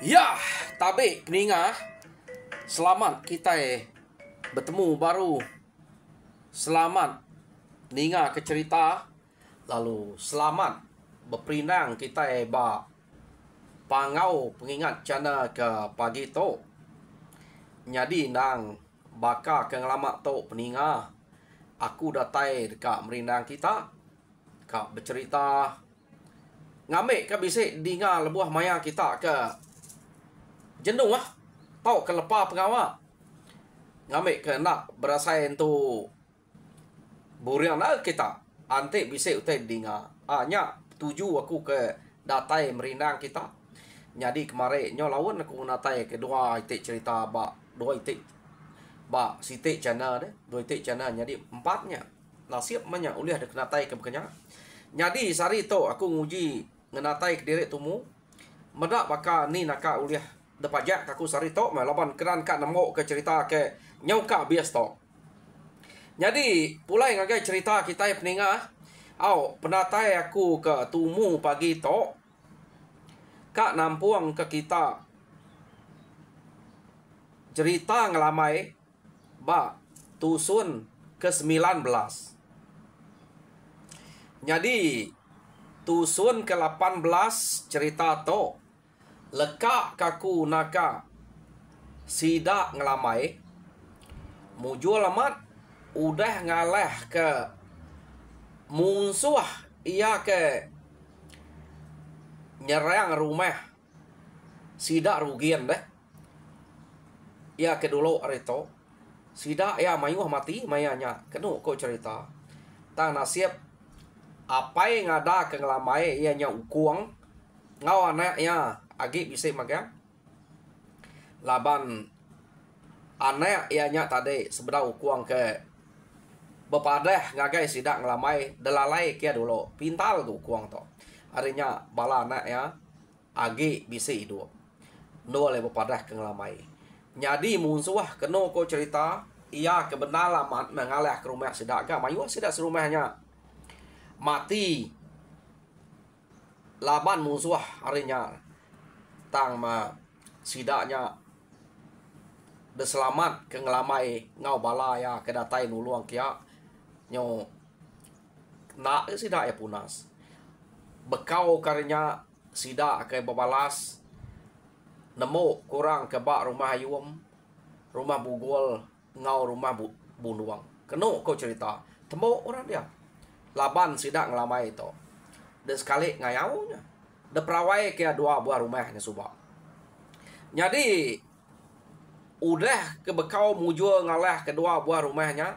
Ya, tabe peninga. Selamat kita bertemu baru. Selamat peninga ke cerita. Lalu selamat berperinang kita ba pangau pengingat cana ke pagi tu. Jadi nang baka ke ngelamak tu peninga. Aku datai dekat merindang kita. Kak bercerita ngamik ke bisik dinga lebuah maya kita ke jenuh lah. Tau ke lepa pengawak. Ngamik ke nak berasain tu burian lah kita. Antik bisik utai dinga. Nyak tuju aku ke datai merindang kita. Jadi kemarin nyo lawan aku natai ke dua itik cerita dua itik sitik channel deh. Dua itik channel jadi empatnya. Nasib banyak uliah ada kenatai ke bekenya. Jadi sari tu aku nguji ngenatai ke diri tumu. Medak baka ni naka uliah depajak aku sari tok melaban keran kak nemo ke cerita ke nyauka bias tok. Jadi pulai ngagai cerita kita peninga. Penatai aku ke tumu pagi tok. Kak nampuang ke kita cerita ngelamai tusun ke-19. Jadi tusun ke-18 cerita tok. Lekak kaku naka sidak ngelamai mujul amat udah ngaleh ke musuh ia ke nyerang rumah sidak rugian deh ia ke dulu arito sidak ya mayuh mati mayanya kenu kok cerita tang nasib apa yang ada ke ngelamai ianya ukuang ngau anaknya agi bisa magang laban anak ianya tadi sebelah ukuang ke bepadah ngagai sidak ngelamai delalai kia dulu pintal tu ukuang tu harinya bala anak ya agi bisa hidup no le bepadah ke ngelamai jadi musuh keno ko cerita ia kebenaran mengalah ke rumah sidak ga mayu sidak serumahnya mati laban musuh harinya tang sidaknya deselamat ke ngelamai ngau bala ya kedatai nuluang kia nyo nak sidak ya punas bekau karenya sidak ke bebalas nemu kurang ke bak rumah ayum rumah bugol ngau rumah bunuang keno kau cerita temu orang dia laban sidak ngelamai itu dan sekali ngayaunya de perawai ke dua buah rumahnya subak. Jadi udah ke bekau mujul ngalah kedua buah rumahnya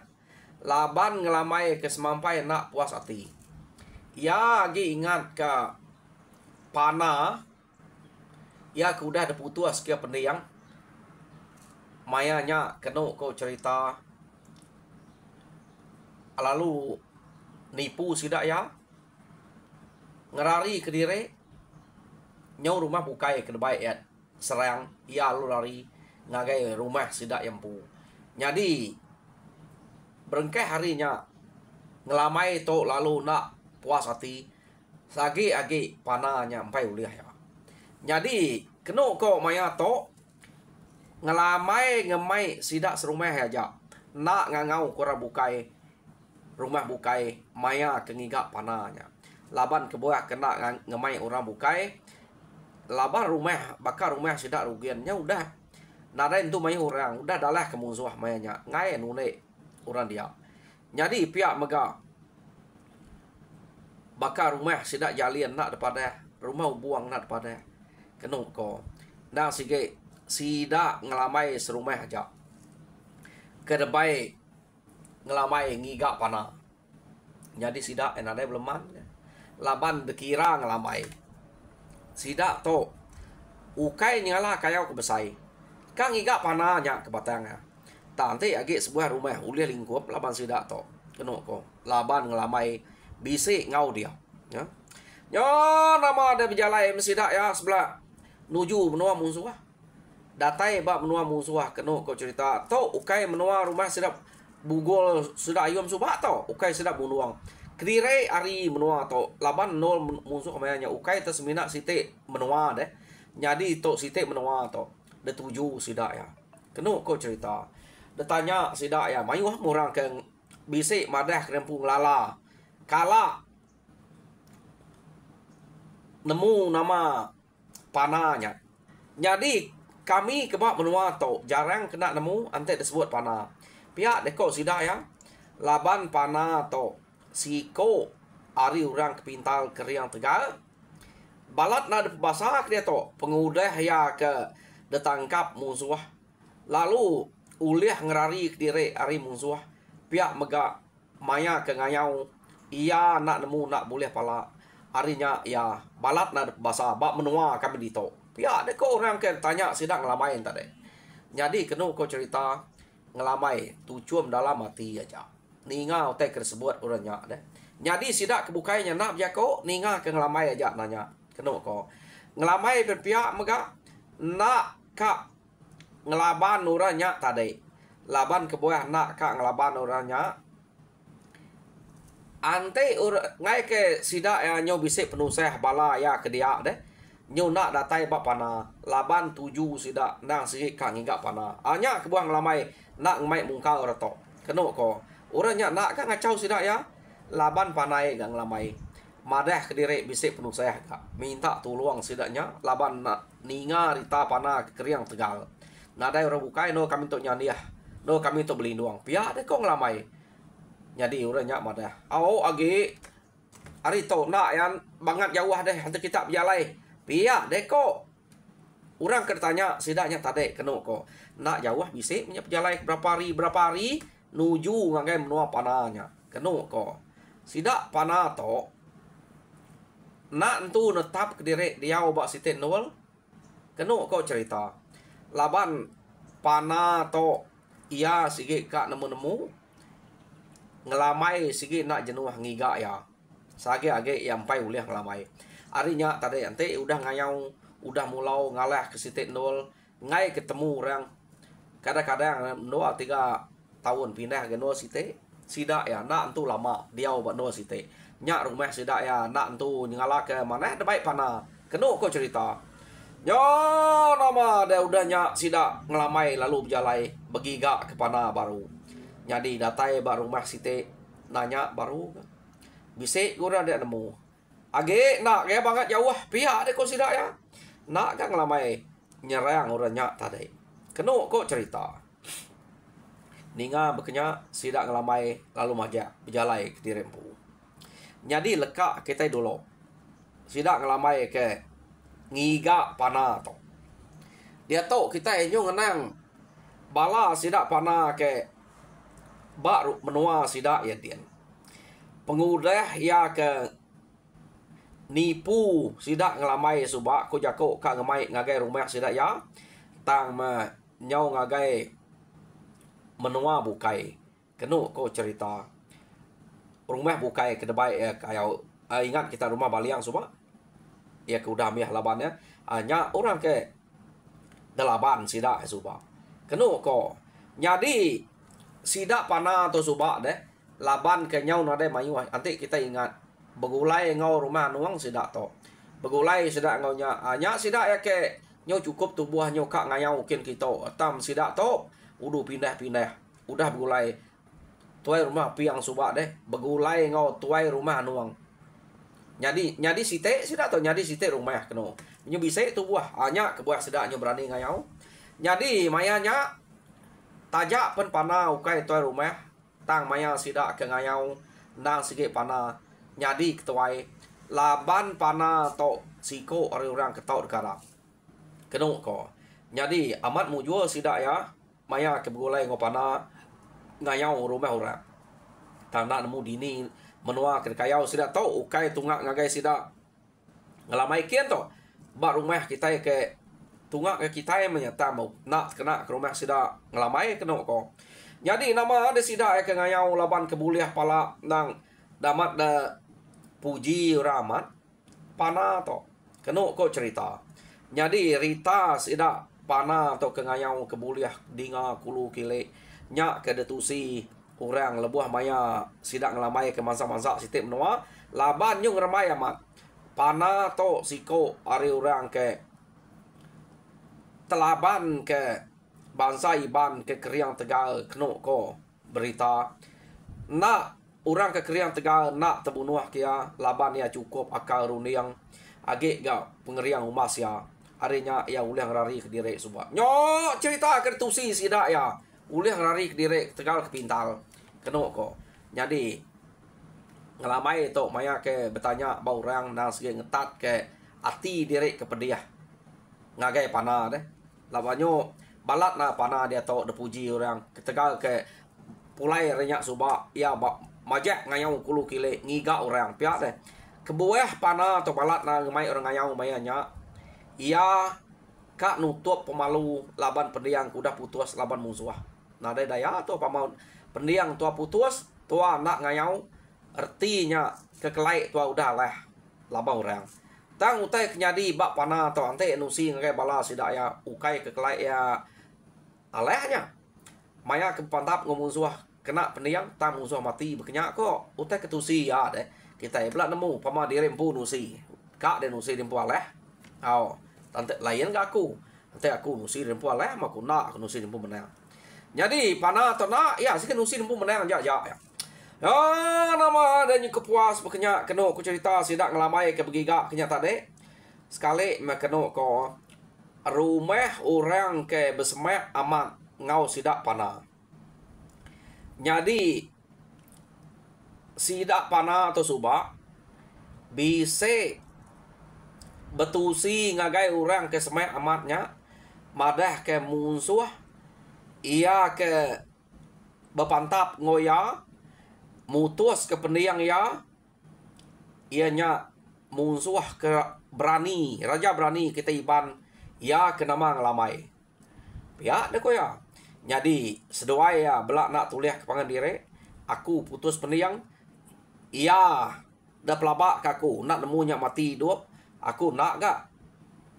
laban ngelamai ke semampai nak puas hati. Ya lagi ingat ke pana ya ku udah ada putus ke pendiang mayanya keno kau cerita lalu nipu sidak ya ngerari ke diri nyau rumah bukai ke debai ya serang ia lu lari ngagai rumah sidak yampu jadi berengkeh harinya ngelamai to lalu nak puas hati sagi agi pananya empai uliah ya jadi keno ko maya to ngelamai ngemai sidak serumah aja nak ngangau kura bukai rumah bukai maya kengigak pananya laban kebuah kena ngemai orang bukai laban rumah bakar rumah sidak rugiannya udah nadain tu mai orang udah dalah ke musuh mayanya ngai nune orang dia jadi pihak mega bakar rumah sidak jalian nak daripada rumah buang nak daripada kenu ko dah sige sidak ngelamai serumah aja kedebai ngelamai ngigak pana jadi sidak enade beleman laban dekira ngelamai sidak to ukai nyala kayau kebesai kang iga pananya ke batangnya tante agi sebuah rumah uliah lingkup laban sidak to keno ko laban ngelamai bisik ngau dia ya yo nama ada berjalai sidak ya sebelah nuju menua musuh datai bab menua musuh keno ko cerita to ukai menua rumah sidak bugol sudah ayam subak to ukai sidak bunuang Kedire ari menua to laban nol musuh kamayanya ukai tersemina site menua deh Jadi tok sitik menua tok. Dia tuju sidak ya. Kena ko cerita. Dia tanya sidak ya, mayu orang ke bisik madah kerempung lala. Kala nemu nama panahnya. Jadi kami kebak menua tok jarang kena nemu ante disebut panah. Pihak deko sidak ya. Laban panah tok siko ari orang kepintal keriang Tegal. Balat na basak dia to pengudah ya ke detangkap musuh. Lalu uliah ngerari ke diri ari musuh. Pihak mega maya ke ngayau. Ia nak nemu nak boleh pala. Arinya ya balat na basa bak menua kami dito. Pihak deko orang ke tanya sidak ngelamain tadi. Jadi kena kau cerita ngelamai tujuan dalam mati aja. Ninga otak tersebut orangnya deh. Jadi sidak kebukainya nak jako ninga ke ngelamai aja nanya. Kena ko ngelamai berpihak mega nak kak ngelaban orangnya tadi. Laban kebuah nak kak ngelaban orangnya. Ante ngai ke sidak ya nyo bisik penusah bala ya ke dia deh. Nyo nak datai bak pana laban tuju sidak nang sikit kak ngigak pana. Anya kebuah ngelamai nak ngemai mungkal rato. Kena ko orangnya nak kak ngacau sidak ya. Laban panai gang ngelamai. Madah ke diri bisik penuh saya kak. Minta tolong sidaknya. Laban nak ninga rita panah keriang Tegal. Nadai orang bukai no kami untuk nyanyi ya. No kami untuk berlindung. Pihak dia kau ngelamai. Jadi orangnya madah. Au agi. Hari tu nak yang banget jauh deh. Hantar kita berjalai. Pihak dia kau. Orang ketanya sidaknya tadi. Kena kau. Nak jauh bisik punya berjalai berapa hari. Nuju ngagai menua panahnya. Kena kau. Sidak panah to. Nak tu netap ke diri dia obak sitin nol. Kena kau cerita. Laban panah to ia sikit kak nemu-nemu. Ngelamai sikit nak jenuh ngiga ya. Sage age yang pai ulih ngelamai. Arinya tadi ante udah ngayau, udah mulau ngalah ke sitin nol. Ngai ketemu orang. Kadang-kadang doa 3 tahun pindah ke nol sitik. Sidak ya nak tu lama dia obak nol sitik. Nyak rumah sidak ya nak tu nyala ke mana ada baik panah. Kena kau cerita. Yo nama dia udah nyak sidak ngelamai lalu berjalai begiga ke panah baru. Jadi datai bak rumah sitik nanya baru. Bisik gua dia nemu. Age nak ya banget jauh pihak dia kau sidak ya. Nak kan ngelamai nyerang orang nyak tadi. Kena kau cerita. Ninga bekenya sidak ngelamai lalu majak berjalai ke dirempu. Jadi lekak kita dulu. Sidak ngelamai ke ngiga panah tu. Dia tahu kita enyo ngenang bala sidak panah ke bak menua sidak ya dia. Pengudah ya ke nipu sidak ngelamai subak ko jako kak ngemai ngagai rumah sidak ya. Tang ma nyau ngagai menua bukai. Kena ko cerita. Rumah bukai ke debai kayau ingat kita rumah baliang semua. Ya ke udah miah labannya. Nya orang ke delaban sidak subak. Kena ko. Jadi sidak panah atau subak deh. Laban ke nyau nade mayu. Nanti kita ingat begulai ngau rumah nuang sidak to. Begulai sidak ngau nya. Nya sidak ya ke nyau cukup tubuh nyau kak ngayau mungkin kita. Tam sidak to. Udah pindah-pindah. Udah begulai. Tuai rumah piang subak deh. Begulai ngau tuai rumah nuang. Nyadi sitik sidak to. Nyadi sitik rumah kena. Nyu bisik tu buah. Hanya kebuah sidak nyu berani ngayau. Jadi mayanya. Tajak pen panah ukai tuai rumah. Tang maya sidak ke ngayau. Nang sikit panah. Nyadi ketuai. Laban panah to siko orang ketau dekarap. Kena ko. Jadi amat mujur sidak ya. Maya ke begulai ngau panah. Ngayau rumah orang. Tak nak nemu dini menua ke kayau sidak tahu ukai tungak ngagai sidak ngelamai kian to. Bak rumah kita ke tungak ke kita menyata mau nak kena ke rumah sidak ngelamai kena ko. Jadi nama ada sidak ke ngayau laban kebuliah pala nang damat da puji ramat panah to. Kena ko cerita. Jadi rita sidak panah to ke ngayau kebuliah dinga kulu kile nyak ke detusi orang lebuah maya sidak ngelamai ke masa-masa sitik menua laban yung remai amat panah to siko ari orang ke telaban ke bangsa Iban ke Kriang Tegal keno ko berita nak orang ke Kriang Tegal nak terbunuh kia laban ya cukup akal runiang agak ga pengeriang umas ya harinya ya uliang rari ke direk subak nyo cerita ke tusi sidak ya uliang rari ke direk Tegal ke Pintal keno ko jadi ngelamai tu maya ke bertanya bau orang nang segi ngetat ke ati direk ke pediah ngagai panah deh lawanyo balat na panah dia tok depuji orang ketegal ke pulai renyak subak ya majak ngayau kulu kile ngiga orang piak deh kebuah panah atau balat na ngemai orang ngayau mayanya ia kak nutup pemalu laban pendiang kuda putus laban musuh nah daya tu pamaun pendiang tua putus tua nak ngayau artinya kekelai tua udah lah laba orang tang utai kenyadi bak panah atau ante nusi ngai bala sidak ya ukai kekelai ya alehnya maya ke pantap ngomong kena pendiang tang musuh mati berkenyak kok utai ketusi ya deh kita belak nemu pama dirempu nusi kak de nusi rempu aleh au tante lain gak aku ante aku nusi rempu aleh maku nak aku nusi rempu menang jadi panah atau nak ya sih nusi rempu menang ya ya ya nama dan kepuas berkenyak kena aku cerita sidak ngelamai ke begiga kenyak tadi sekali mekeno ko rumah orang ke besemak amat ngau sidak panah jadi sidak panah atau subak bisa betusi ngagai orang ke semak amatnya madah ke musuh ia ke bepantap ngoya mutus ke pendiang ya ianya musuh ke berani raja berani kita Iban ya ke nama ngelamai ya deko ya jadi sedoai ya belak nak tuliah ke pangan dire aku putus pendiang iya dah pelabak kaku nak nemunya mati hidup aku nak gak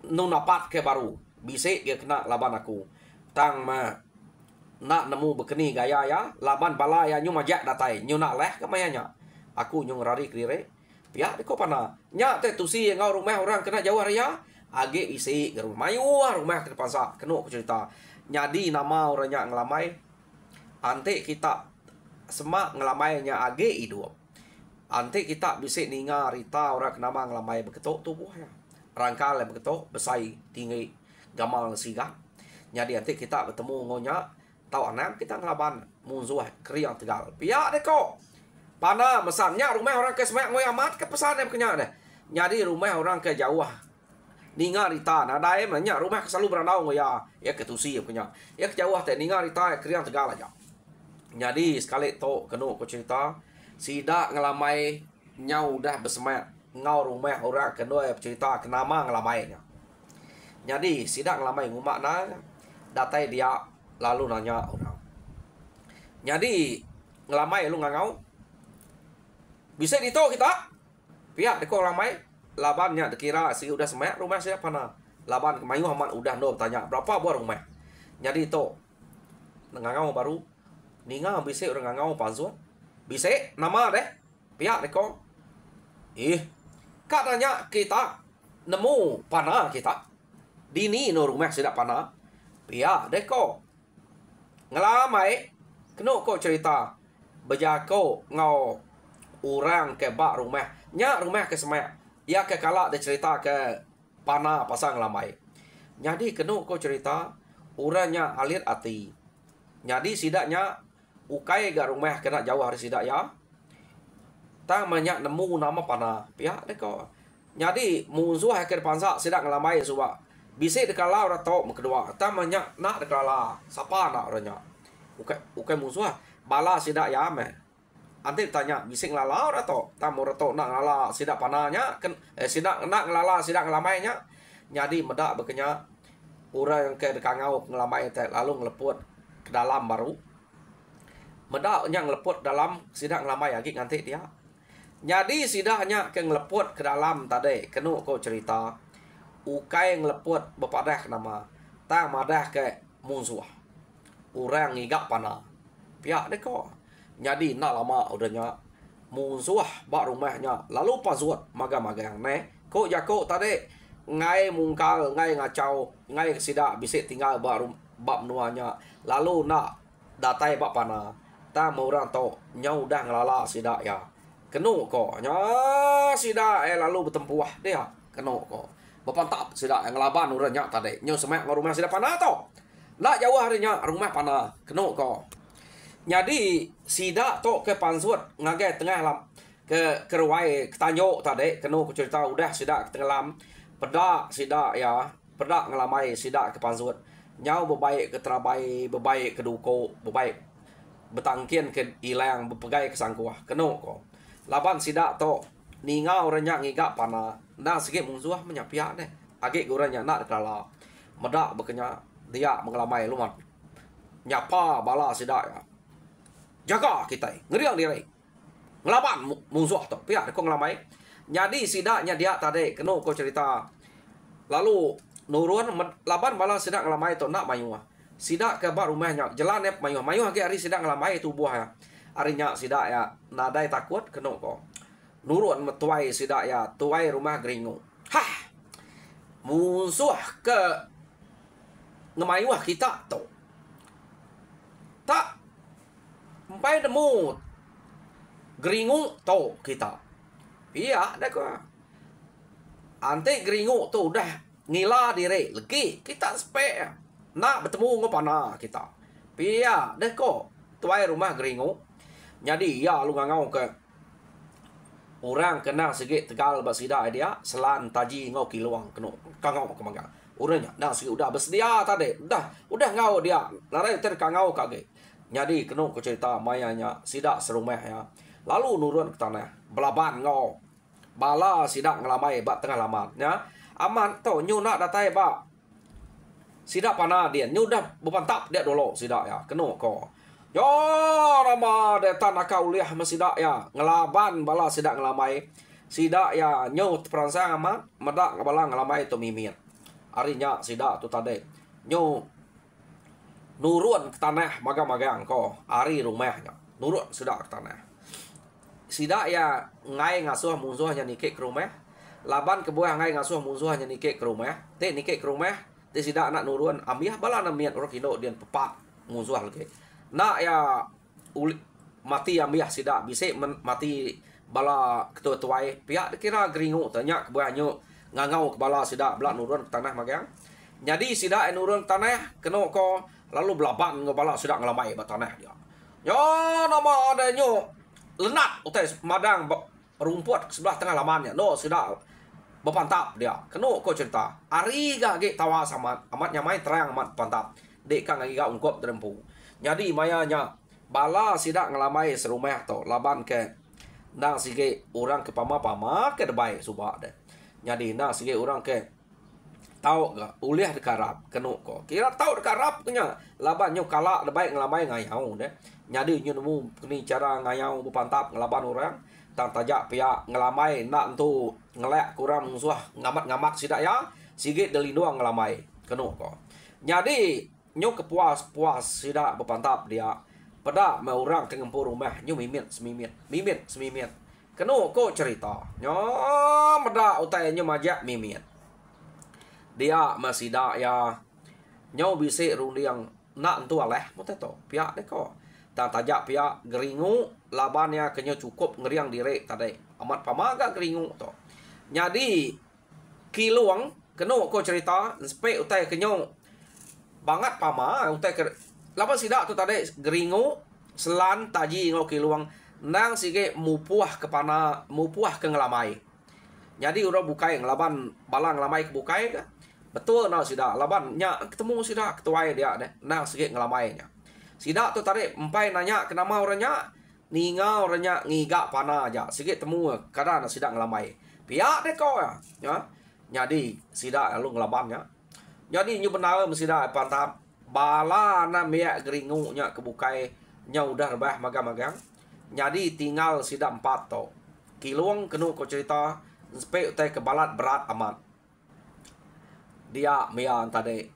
nu napat ke baru bisik dia kena laban aku tang ma nak nemu bekeni gaya ya laban bala ya nyu majak datai nyu nak leh ke mayanya aku nyu rari klire pihak deko pana nya te tusi ngau rumah orang kena jauh raya age isi geru mayu rumah ke depan sa kena aku cerita nyadi nama orangnya ngelamai ante kita semak ngelamainya age hidup ante kita bisa ninga rita orang kenama ngelamai beketok tubuh ya rangkal beketok besai tinggi gamal siga nyadi ante kita bertemu ngonya tahu anak kita ngelaban musuh Kriang Tegal pihak deko pana mesannya rumah orang ke semak ngoy amat ke pesan yang kenya deh jadi rumah orang ke jauh ninga rita nah dae banyak rumah ke selalu berandau ngoy ya ketusi yang kenya ya ke jauh teh ninga rita Kriang Tegal aja jadi sekali to kenu aku cerita sidak ngelamai nyau dah bersemak ngau rumah orang kedua cerita kenama ngelamainya jadi sidak ngelamai ngumak na datai dia lalu nanya orang jadi ngelamai lu ngangau bisa dito kita pihak deko ngelamai labannya dikira si udah semak rumah siapa na laban kemayu aman udah no tanya berapa buah rumah jadi itu ngangau baru ninga bisa orang ngangau pansuan bisa nama deh pihak deko katanya kita nemu panah kita dini no rumah sidak panah pihak deko ngelamai kena kok cerita bejako ngau orang ke bak rumah nya rumah ke semak ya ke kalak dia cerita ke panah pasang ngelamai jadi kena kok cerita orangnya alir hati jadi sidaknya ukai ga rumah kena jauh hari sidak ya tang banyak nemu nama panah pihak deko jadi musuh akhir pansa sidak ngelamai suba bisa dekala orang tahu kedua tamanya nak dekala siapa nak orangnya ukai musuh bala sidak ya me nanti tanya bisa ngelala orang tahu tamu orang tahu nak ngelala sidak panahnya sidak nak ngelala sidak ngelamainya jadi medak bekenya orang yang ke dekangau ngelamai teh lalu ngeleput ke dalam baru medaknya ngeleput dalam sidak ngelamai lagi nanti dia jadi sidaknya ke ngeleput ke dalam tadi kenu kau cerita ukai ngeleput bepadah nama tang madah ke musuh orang ngigak panah pihak deko jadi nak lama udahnya musuh bak rumahnya lalu pazut maga-maga yang ne kok jako tadi ngai mungkal, ngai ngacau, ngai sida bisik tinggal baru bab nuanya. Lalu nak datai bab pana. Ta mau orang to nyau dah ngelala sida ya. Kenu ko nya sida lalu bertempuah dia. Kenu ko. Bapantap sida ngelaban uranya tadi. Nyau semak rumah sida pana to. Nak jauh harinya rumah pana. Kenu ko. Jadi sida to ke pansuat ngagai tengah lam ke ruai ketanyo tadi kenu ku cerita udah sida ke tengah lam pedak sida ya pedak ngelamai sida ke pansuat nyau bebaik ke terabai bebaik ke duko bebaik betangkian ke ilang bepegai ke sangkuah kenu ko laban sida to ningau renya ngiga pana na sikit mungsuah menyapia ne age goranya nak kala medak bekenya dia mengelamai lumat nyapa bala sida ya jaga kita ngeriang diri ngelaban musuh tu pihak ko ngelamai jadi sidaknya dia tadi kena ko cerita lalu nurun laban bala sidak ngelamai tu nak mayuah sidak ke bar rumahnya jalan ne mayuah ke hari sidak ngelamai tu buah ya harinya sidak ya nadai takut kena ko nurun metuai sidak ya tuai rumah geringu musuh ke ngemayuah kita tu tak sampai nemu geringu tu kita. Iya, dah ko. Ante geringu tu dah ngila diri lagi kita spek nak bertemu ngopana kita. Iya, dah ko. Tuai rumah geringu. Jadi ya lu ngau ke orang kena sikit tegal basida dia selan taji ngau kiluang kena kangau ke mangga. Uranya dah sikit udah bersedia tadi. Udah ngau dia. Larai ter kangau kage. Jadi kena ku cerita mayanya sidak serumah ya. Lalu nurun ke tanah. Belaban ngau. Bala sidak ngelamai bak tengah laman ya. Aman tu nyu nak datai bak. Sidak panah dia. Nyu dah berpantap dia dulu sidak ya. Kena ko. Yo rama de tanah kau liah mesidak ya. Ngelaban bala sidak ngelamai. Sidak ya nyu peransang aman medak bala ngelamai tu mimir. Arinya sidak tu tadi. Nyu nurun ke tanah magang-magang ko ari rumahnya nurun sudah ke tanah sidak ya ngai ngasuh musuhnya nikik ke rumah laban ke buah ngai ngasuh musuhnya nikik ke rumah te nikik ke rumah te sidak nak nurun ambiah bala namian orang kilo dia pepat musuh lagi nak ya mati ambiah sidak bisik mati bala ketua tuai pihak kira geringu tanya ke buahnya ngangau ke bala sidak belak nurun ke tanah magang jadi sidak nurun ke tanah kena ko lalu belaban ngobala sudah ngelamai batanah dia. Ya nama adanya lenat utai madang rumput sebelah tengah lamannya. No sudah berpantap dia. Kena ko cerita. Ari gak tawa sama amat nyamai terang amat pantap. Dek kang gak ungkap terempu. Jadi mayanya bala sidak ngelamai serumah to laban ke nang sige orang ke pama-pama ke debai subak deh. Jadi nang sige orang ke tahu gak uliah dekarap kenu ko kira tahu dekarap punya laban nyu kala debai ngelamai ngayau deh nyadi nyu nemu kini cara ngayau berpantap ngelaban orang tang tajak pihak ngelamai nak tu ngelek kurang musuh ngamat-ngamat sidak ya sigit delinuang ngelamai kenu ko nyadi nyu kepuas-puas sidak berpantap dia pada mau orang tengempur rumah nyu mimit semimit kenu ko cerita nyo meda utai nyu majak mimit dia masih dak ya nyau bisik rundiang nak entu aleh moteto pihak deko tak tajak pihak geringu labannya kenya cukup ngeriang diri tadi amat pamaga geringu to jadi kiluang keno ko cerita spe utai kenyo banget pama utai laban sidak tu tadi geringu selan taji ngo kiluang nang sige mupuah ke pana mupuah ke ngelamai jadi urang bukai ngelaban balang ngelamai ke bukai ke betul nah sidak laban nya ketemu sidak ketuai dia deh nang sikit ngelamainya sidak tu tarik empai nanya kenapa orangnya ningau orangnya ngiga pana aja sikit temu kadang sidak ngelamai pihak deh kau ya jadi sidak lalu ngelabannya jadi nyu benar sidak pantap bala na miak geringunya kebukai nya udah rebah magang-magang jadi tinggal sidak 4 to kiluang kenu ko cerita spe utai kebalat berat amat dia mian tadi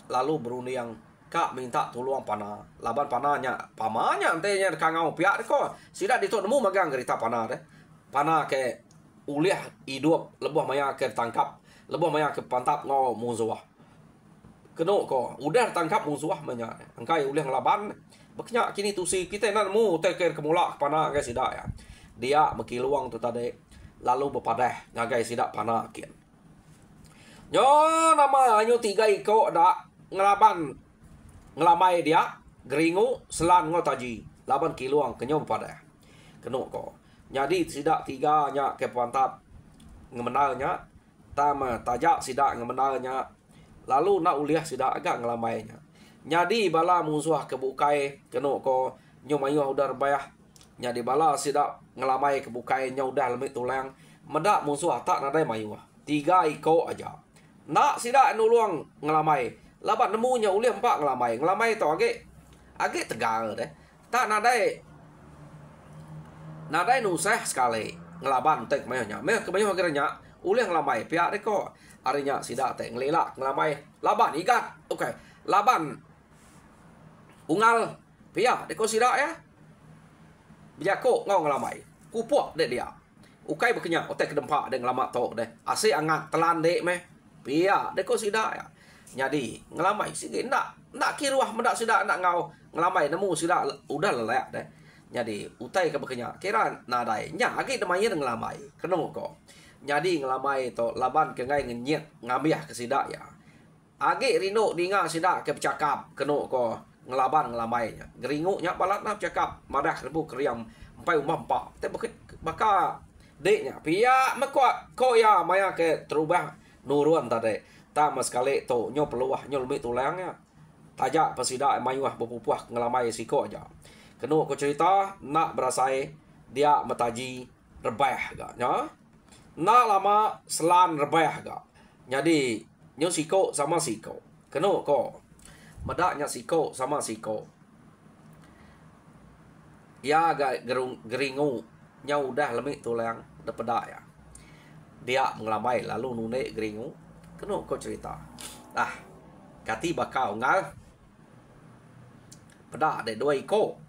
lalu beruni yang kak minta tolong pana laban pananya pamanya antenya kangau pihak ko sidak ditok nemu magang gerita pana deh pana ke uliah hidup lebuh maya ke tangkap Lebih maya ke pantap ngau musuh. Kena ko udah tangkap musuh manya. Angkai ulah ngelaban. Baknya kini tusi kita nak mu teker kemula pana guys sidak ya. Dia mekiluang tu tadi lalu berpadah ngagai sidak pana kian. Nyo nama nyo 3 iko dak ngelaban ngelamai dia geringu selan ngotaji laban kiluang kenyo berpadah. Kena ko. Jadi sidak 3 nya ke pantap ngemenalnya tama tajak sidak ngemenalnya lalu nak uliah sidak agak ngelamainya. Jadi bala musuh kebukai kena ko nyomayu udah bayah. Jadi bala sidak ngelamai kebukai nya udah lemit tulang medak musuh tak nadai mayu 3 iko aja. Nak sidak nuluang ngelamai laban nemunya uliah 4 ngelamai to age tegal deh. Tak nadai nusah sekali ngelaban tek mayanya. Meh kebanyakan akhirnya uliah ngelamai pihak deko arinya sidak tek ngelelak ngelamai laban ikat. Okey. Laban ungal pihak deko sidak ya. Bijako ngau ngelamai. Kupuak dek dia. Ukai berkenyak otek kedempak dek ngelamak tok deh. Asyik angat telan dek meh. Pihak deko sidak ya. Jadi ngelamai sikit nak kiruah mendak sidak nak ngau ngelamai nemu sidak udah lelak deh. Jadi utai ke berkenyak kira nadai nya agi demaya ngelamai kena ko. Jadi ngelamai to laban ke ngai ngenyet ngabiah ke sidak ya. Agi rino dinga sidak ke bercakap kena ko ngelaban ngelamainya. Geringu nya balat nak bercakap madah rebu kriam empai umah empak. Te baka deknya pia mekwa ko ya maya ke terubah nuruan tadi. Tama sekali to nyo peluah nyo lebih tulangnya. Tajak pasidak mayuah berpupuah ngelamai siko aja. Kena ko cerita nak berasai dia metaji rebah gak nya. Nak lama selan rebah gak. Jadi nyo siko sama siko. Kena ko medaknya siko sama siko. Ya agak geringu nya udah lemik tulang depedak ya. Dia mengelamai lalu nunek geringu. Kena ko cerita. Kati bakau ngal. Pedak ada 2 iko.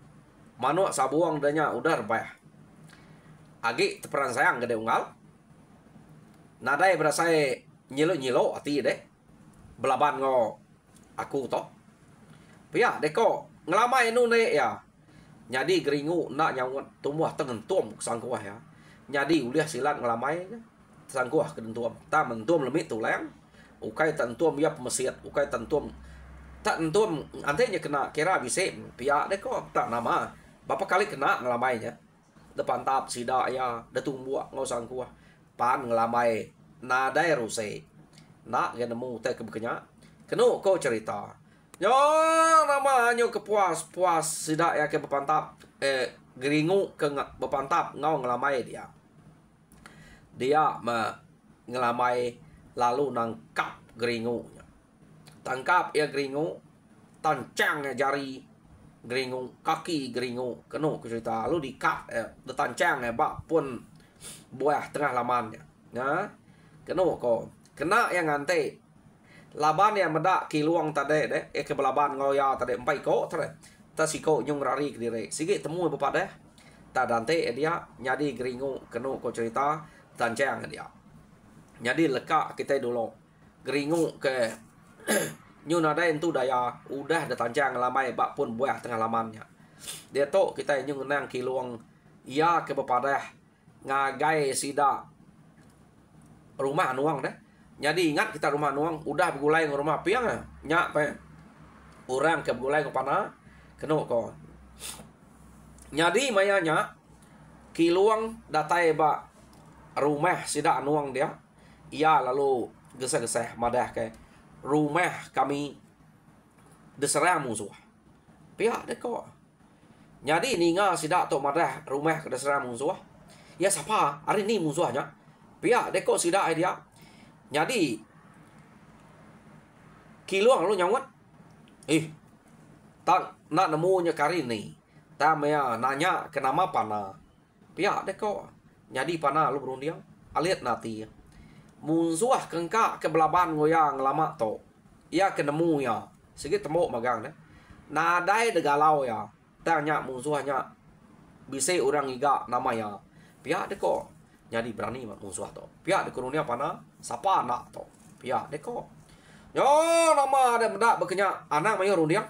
Mano sabuang danya udah rebah. Agi teperan sayang gede ungal. Nadai berasai nyilo ati deh. Belaban ngo aku toh. Pia deko ngelamai nu ne ya. Jadi geringu nak nyawat tumbuh tengentuam sangkuah ya. Jadi uliah silat ngelamai sangkuah kedentuam. Ta mentuam lemit tulang. Ukai tentuam ya pemesiat. Ukai tentuam tak tentuam antenya kena kira bisa pia deko tak nama. Berapa kali kena ngelamainya. Depan tap sidak ya. Detumbuak ngau sangkuah. Pan ngelamai. Nadai rusai. Nak yang nemu teh kebekenya. Kena kau cerita. Yo nama nyo kepuas sidak ya ke berpantap. Geringu ke berpantap ngau ngelamai dia. Dia ngelamai lalu nangkap geringu. Tangkap ya geringu. Tancang ya jari geringu, kaki geringu, kena aku cerita lalu dikat detancang bak pun buah tengah lamannya. Ya. Kena ko. Kena yang ngante. Laban yang medak kiluang tadi deh, ke belaban ngoya tadi 4 ko tadi. Ta siko nyung rari ke dire. Sikit temu bapak deh. Ta dante dia nyadi geringu, kena ko cerita tancang dia. Jadi lekak kita dulu. Geringu ke nyu nada itu daya udah detancang lamai bak pun buah tengah lamannya. Dia tu kita nyu nang kiluang ia ke bepadah ngagai sida rumah nuang deh. Jadi ingat kita rumah nuang udah bergulai ng rumah piang nya pe. Orang ke bergulai ke pana kena ko. Jadi mayanya kiluang datai bak rumah sida nuang dia. Ia lalu gesah-gesah madah ke rumah kami diserang musuh. Pihak deko. Jadi ninga sidak tok madah rumah ke diserang musuh. Ya siapa? Hari ni musuhnya. Pihak deko sidak dia. Jadi kiluang lu nyawat. Tak nak nemunya kari ni. Tak maya nanya kenama pana. Pihak deko. Jadi pana lu berundiang. Aliat nati. Musuh kengkak ke belaban ngoyang lama to. Ia kenemu ya. Sikit tembok magang deh. Nadai de galau ya. Tanya musuhnya. Bisa orang iga namanya. Pihak deko. Jadi berani musuh to. Pihak dekurunia pana sapa nak to. Pihak deko. Yo nama ada mendak berkenyak anak mayo rundiang.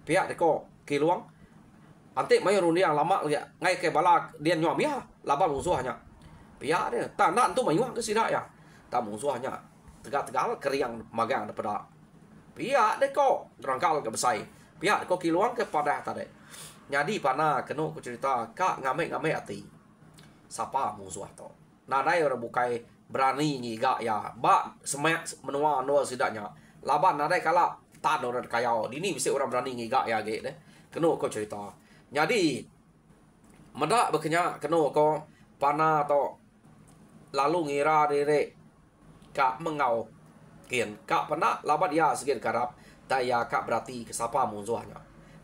Pihak deko kiluang. Ante mayo rundiang lama lagi ngai ke bala dia nyom ya. Laban musuhnya. Pihak dia tak nak tu mayo ke sidak ya. Tak musuhnya. Tegal-tegal keriang magang daripada. Pihak deko terangkal ke besai. Pihak deko kiluang ke pada tadi. Jadi pana kena ku cerita kak ngame-ngame ati. Sapa musuh to. Nadai orang bukai berani nyiga ya. Ba semak menua no sidaknya. Laban nadai kala tan orang kayau. Dini bisa orang berani ngiga ya ge deh. Kena ko cerita. Jadi medak bekenya kena ko pana to lalu ngira diri kak mengau kian kak pana laban dia segin karap daya kak berarti ke sapa musuhnya.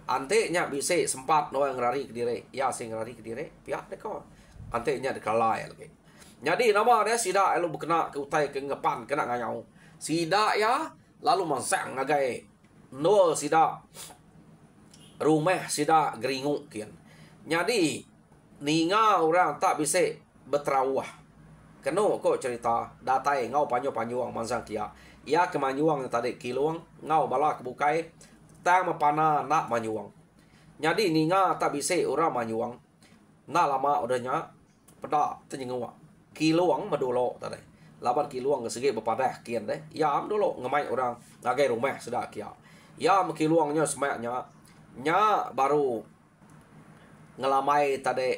Ante nya bisa sempat no yang lari ke diri. Ya sing lari ke diri. Pihak deko. Ante nya dekalai lagi. Jadi nama dia sida lalu berkena ke utai ke ngepan kena ngayau. Sida ya lalu mansang ngagai no sida rumah sida geringu kian. Jadi ninga orang tak bisa berterawah. Keno kok cerita datai ngau panyo-panyoang mansang kia. Ya ke manyuang tadi kiluang ngau bala kebukai tang mapana nak manyuang. Jadi ninga tak bisa orang manyuang. Na lama odanya pada tenyenguang. Kiluang madolo tadi. Laban kiluang segi berpadah kian deh. Ya dulu ngemai orang ngagai rumah sedak kia. Ya kiluangnya semaknya nya baru ngelamai tadi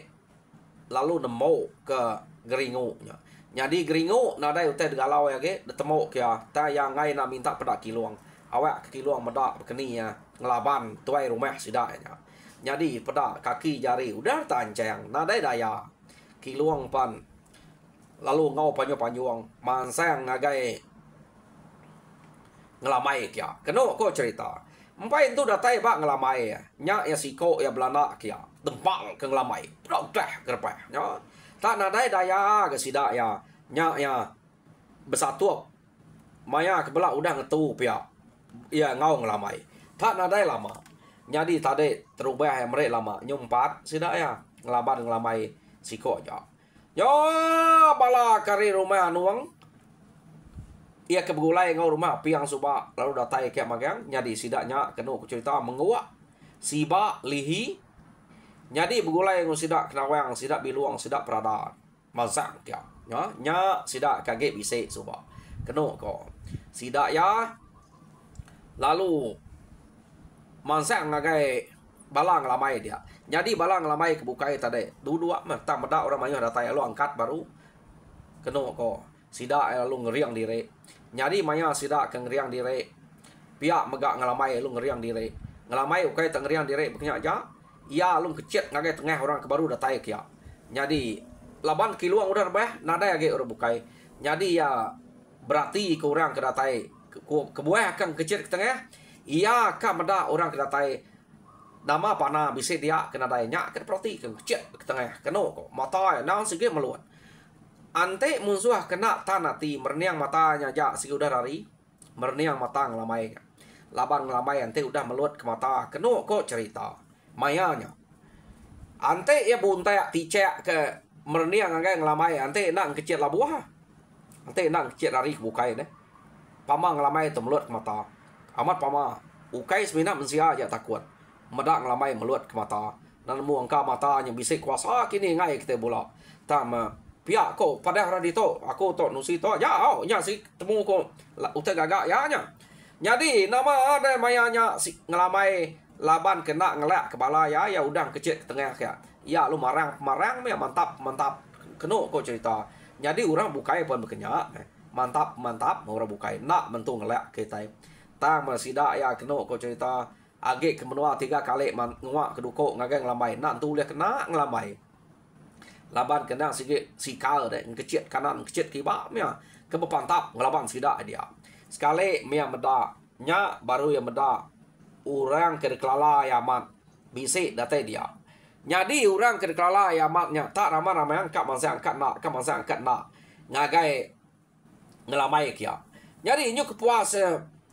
lalu nemu ke geringu nya. Jadi geringu nadai utai galau ya ge detemu kia ta yang ngai nak minta pada kiluang. Awak ke kiluang medak berkeni ya ngelaban tuai rumah sidaknya. Jadi pada kaki jari udah tancang nadai daya. Kiluang pan lalu ngau panyo-panyoang mansang ngagai ngelamai kia. Keno ko cerita. Empai itu datai bak ngelamai. Nya ya siko ya belanda kia. Dempang ke ngelamai. Proteh kerpeh. Nya. Tak nadai daya ke sidak ya. Nya ya besatu. Maya kebelah udah ngetu pia. Ya ngau ngelamai. Tak nadai lama. Jadi tadi terubah yang mereka lama. Nyumpat sidak ya. Ngelaban ngelamai siko aja. Yo bala kari rumah anuang. Ia kebegulai ngau rumah piang suba lalu datai kiak magang. Jadi sidaknya kena aku cerita menguak. Siba lihi. Jadi begulai ngau sidak kenawang, sidak biluang, sidak perada. Mazang kiak. Ya, nya sidak kaget bisik suba. Kena ko. Sidak ya lalu mansang ngagai balang lamai dia. Jadi balang lamai kebukai tadi. Dua-dua mah tak medak orang mayu datai lalu angkat baru kena ko. Sida lalu ngeriang diri. Jadi maya sida ke ngeriang diri. Pihak megak ngelamai lalu ngeriang diri. Ngelamai ukai tak ngeriang diri bekenya aja. Ia lalu kecet ngagai tengah orang kebaru datai kia. Jadi laban kiluang udah rebah nada lagi orang bukai. Jadi ya berarti ke orang ke datai kebuah akan kecet ke tengah. Ia akan medak orang ke datai. Nama pana bisa dia kena dayanya kena perhati ke kecil ke tengah kena kok mata ya nang segi meluat ante musuh kena tanati merniang matanya ja segi udah lari merniang mata ngelamai laban ngelamai ante udah meluat ke mata kena kok cerita mayanya ante ya buntai ticek ke merniang ngagai ngelamai ante nang kecil labuah ante nang kecil lari ke bukai deh pama ngelamai tu meluat ke mata amat pama ukai sebenarnya mensia aja takut medak ngelamai meluat ke mata. Dan muangka matanya bisa kuasa kini ngai kita bola. Tama pihak ko pada hari itu aku to nusi to ya oh nya si temu ko utai gagak ya nya. Jadi nama ada mayanya si ngelamai laban kena ngelak kepala ya ya udah kecil ke tengah ya. Ya lu marang me mantap kena ko cerita. Jadi orang bukai pun berkenyak mantap orang bukai nak mentung ngelak kita. Tama sida ya kena ko cerita. Age ke menua 3 kali nguak keduko ngagai ngelamai nak tu lihat kena ngelamai laban kena sikit sikal deh kecil kanan kecil kiba mia ke pantap ngelaban sida dia sekali mia meda nya baru yang meda orang ke kelala yaman bisik datai dia jadi orang ke kelala yamatnya tak ramai-ramai angkat masa angkat nak ngagai ngelamai kia jadi nyu kepuas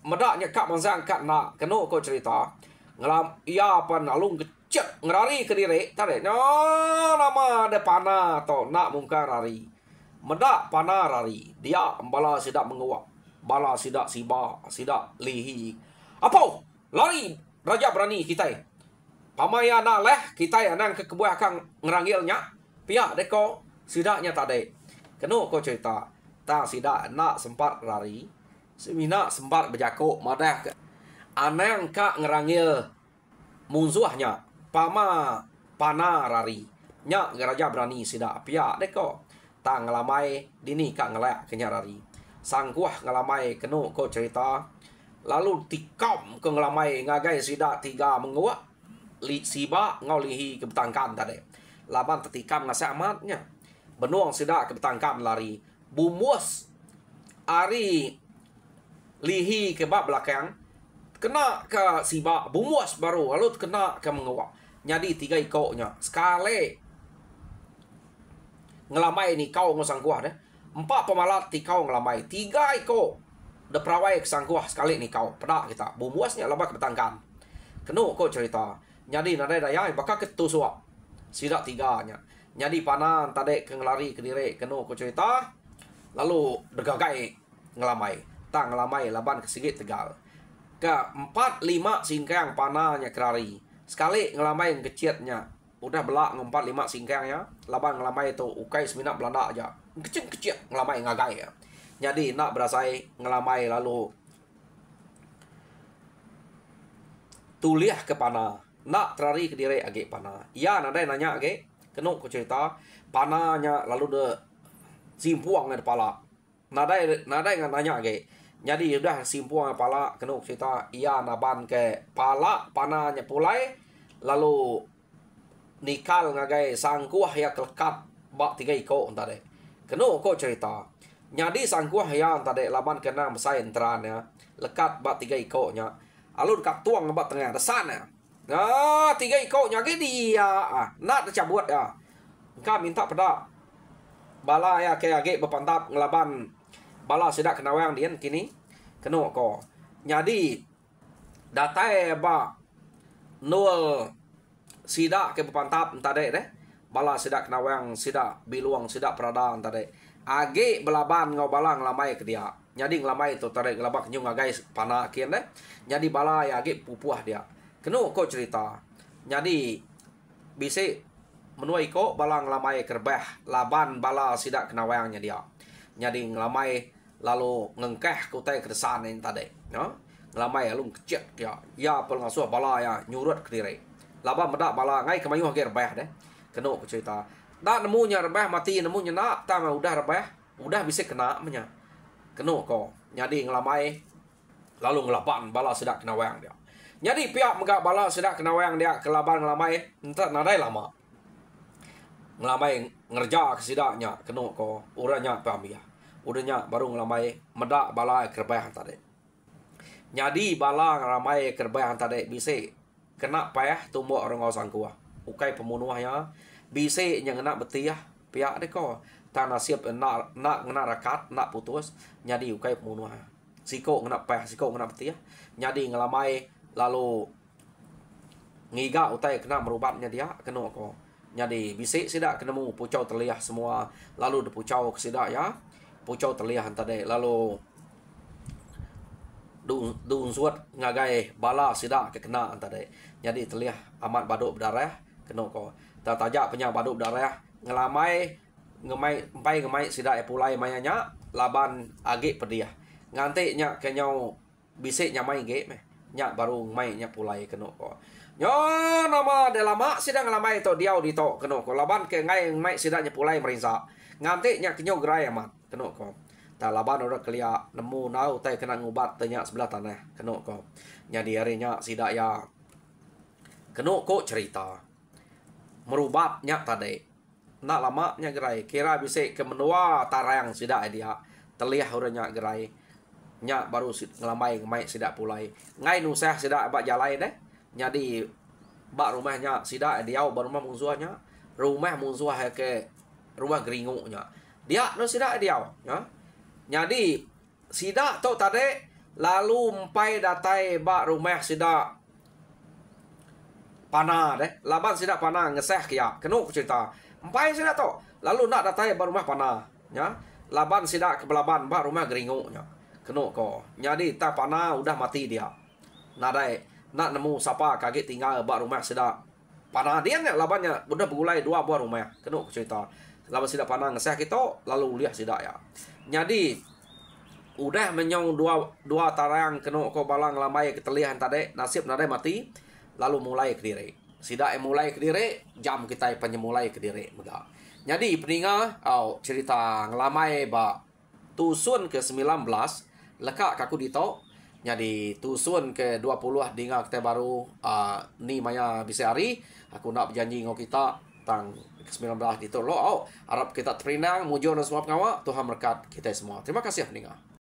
medaknya kak masa angkat nak kena kau cerita ngelam ia apa nalung ngerari ke diri tadi no nama ada panah atau nak muka rari Medak pana rari. Dia bala sidak menguak. Bala sidak siba, sidak lihi. Apa? Lari raja berani kita. Pamaya nak leh kita anang ke kebuah kang ngerangilnya. Pihak deko sidaknya tadi. Keno ko cerita. Ta sidak nak sempat lari. Semina sempat berjakuk madah ke. Anang kak ngerangil musuhnya. Pama pana rari. Nya raja berani sidak. Pihak deko. Ta ngelamai dini kak ngelak kenyarari. Sangkuah ngelamai keno ko cerita. Lalu tikam ke ngelamai ngagai sidak tiga menguak. Li siba ngau lihi ke betangkan tadi. Laban tertikam ngasa amatnya. Benuang sidak ke betangkan lari. Bumus ari lihi ke bab belakang. Kena ke siba. Bumus baru. Lalu kena ke menguak. Jadi tiga ikoknya. Sekali ngelamai ni kau ngosang kuah deh. 4 pemalat ti kau ngelamai. 3 ikut de perawai kesang kuah sekali ni kau. Pedak kita. Bumuasnya labak betangkan. Kenu kau cerita. Jadi nadai daya bakal ketusuk. Sidak 3 nya. Jadi panan tadi ke ngelari ke diri. Kenu kau cerita. Lalu degagai ngelamai. Tak ngelamai laban kesigit tegal. Ke 4-5 singkang panahnya kerari. Sekali ngelamai kecitnya. Udah belak 4-5 singkangnya. Laban ngelamai itu ukai seminat Belanda aja. Kecil-kecil ngelamai ngagai ya. Jadi nak berasai ngelamai lalu tuliah ke panah. Nak terari ke diri agak panah. Ya nadai nanya agak. Kena ku cerita. Panahnya lalu de simpuang de pala. Nadai nanya agak. Jadi udah simpuang pala. Kena ku cerita. Ya naban ke pala. Panahnya pulai. Lalu nikal ngagai sangkuah ya kelekat bak 3 ikut tadi. Kena kau cerita. Jadi sangkuah yang tadi laban kena besar enterannya lekat bak 3 ikutnya. Lalu dekat tuang bak tengah desannya. Nah 3 ikutnya ke dia. Nak tercabut ya. Engkau minta pada bala ya kayak agak berpantap ngelaban bala sidak kena wayang dian kini. Kena kau. Jadi datai bak nol sidak ke berpantap tadi deh. Bala sidak nawang, sidak biluang, sidak peradaan tadi. Age belaban ngau bala ngelamai ke dia. Jadi ngelamai itu tadi ngelabak nyung guys panah kian deh. Jadi bala ya age pupuah dia. Kenu kau cerita. Jadi bisa menuai kau bala ngelamai kerbah. Laban bala sidak kenawangnya dia. Jadi ngelamai lalu ngengkeh kutai kedesan ini tadi. Ya? Ngelamai lalu kecil dia. Ya pelngasuh bala ya nyurut ke diri. Laban medak bala ngai kemayuh ke rebah deh. Kena aku cerita. Tak nemunya rebah mati nemunya nak. Tak udah rebah. Udah bisa kena punya. Kena kau. Jadi ngelamai. Lalu ngelaban bala sedak kena wayang dia. Jadi pihak megak bala sedak kena wayang dia. Kelaban ngelamai. Entah nadai lama. Ngelamai ngerja kesidaknya. Kena kau. Uranya paham ya. Udahnya baru ngelamai. Medak bala kerbah tadi. Jadi bala ngelamai kerbah tadi. Bisa kena payah tumbuh orang ngau sangkuah. Ukai pembunuhnya bisa yang nak betiah pihak deko tak nasib nak ngena rakat nak putus jadi ukai pembunuhnya siko ngena payah siko ngena betiah jadi ngelamai lalu ngiga utai kena merubatnya dia kena ko jadi bisa sidak kenemu pucau terliah semua lalu pucau kesidak ya pucau terliah tadi lalu dun suat ngagai bala sidak kena tadi jadi terliah amat baduk berdarah kena ko tak tajak punya baduk darah ngelamai ngemai sidak pulai mayanya laban agak pediah ngantiknya kenyau bisik nyamai ge meh nya baru mai nya pulai kena ko nyo nama de lama sidang ngelamai to diau di to kena ko laban ke ngai mai sidaknya pulai merinsa ngantiknya kenyau gerai amat kena ko tak laban orang kelia nemu nau tai kena ngubat tanya sebelah tanah kena ko jadi harinya sidak ya kena ko cerita merubatnya tadi nak lama nya gerai kira bisa ke menua tarang sidak dia terlihat orangnya gerai nya baru ngelamai ngemai sidak pulai ngai nusah sidak bak jalai deh jadi bak rumahnya sidak dia baru rumah musuhnya rumah musuh ke rumah geringunya dia no sidak dia ya jadi sidak tu tadi lalu empai datai bak rumah sidak panah deh laban sidak panah ngeseh kia kena cerita empai sidak tu lalu nak datai baru rumah panah ya laban sidak ke belaban ba rumah geringoknya. Keno ko. Jadi ta pana udah mati dia. Nadai nak nemu siapa kaget tinggal ba rumah sidak. Pana dia nya labannya udah bergulai 2 buah rumah. Keno cerita. Laban sidak pana ngesah kita lalu lihat sidak ya. Jadi udah menyong dua tarang keno ko balang lamai ketelihan tadi nasib nadai mati lalu mulai ke diri. Sidak mulai ke diri jam kita penyemulai ke diri mega. Jadi peninga cerita ngelamai ba tusun ke-19 lekak kaku dito. Jadi tusun ke-20 dinga kita baru ni maya bisa hari aku nak berjanji ngau kita tang ke-19 dito lo harap kita terinang mujur dan semua pengawa Tuhan berkat kita semua. Terima kasih peninga.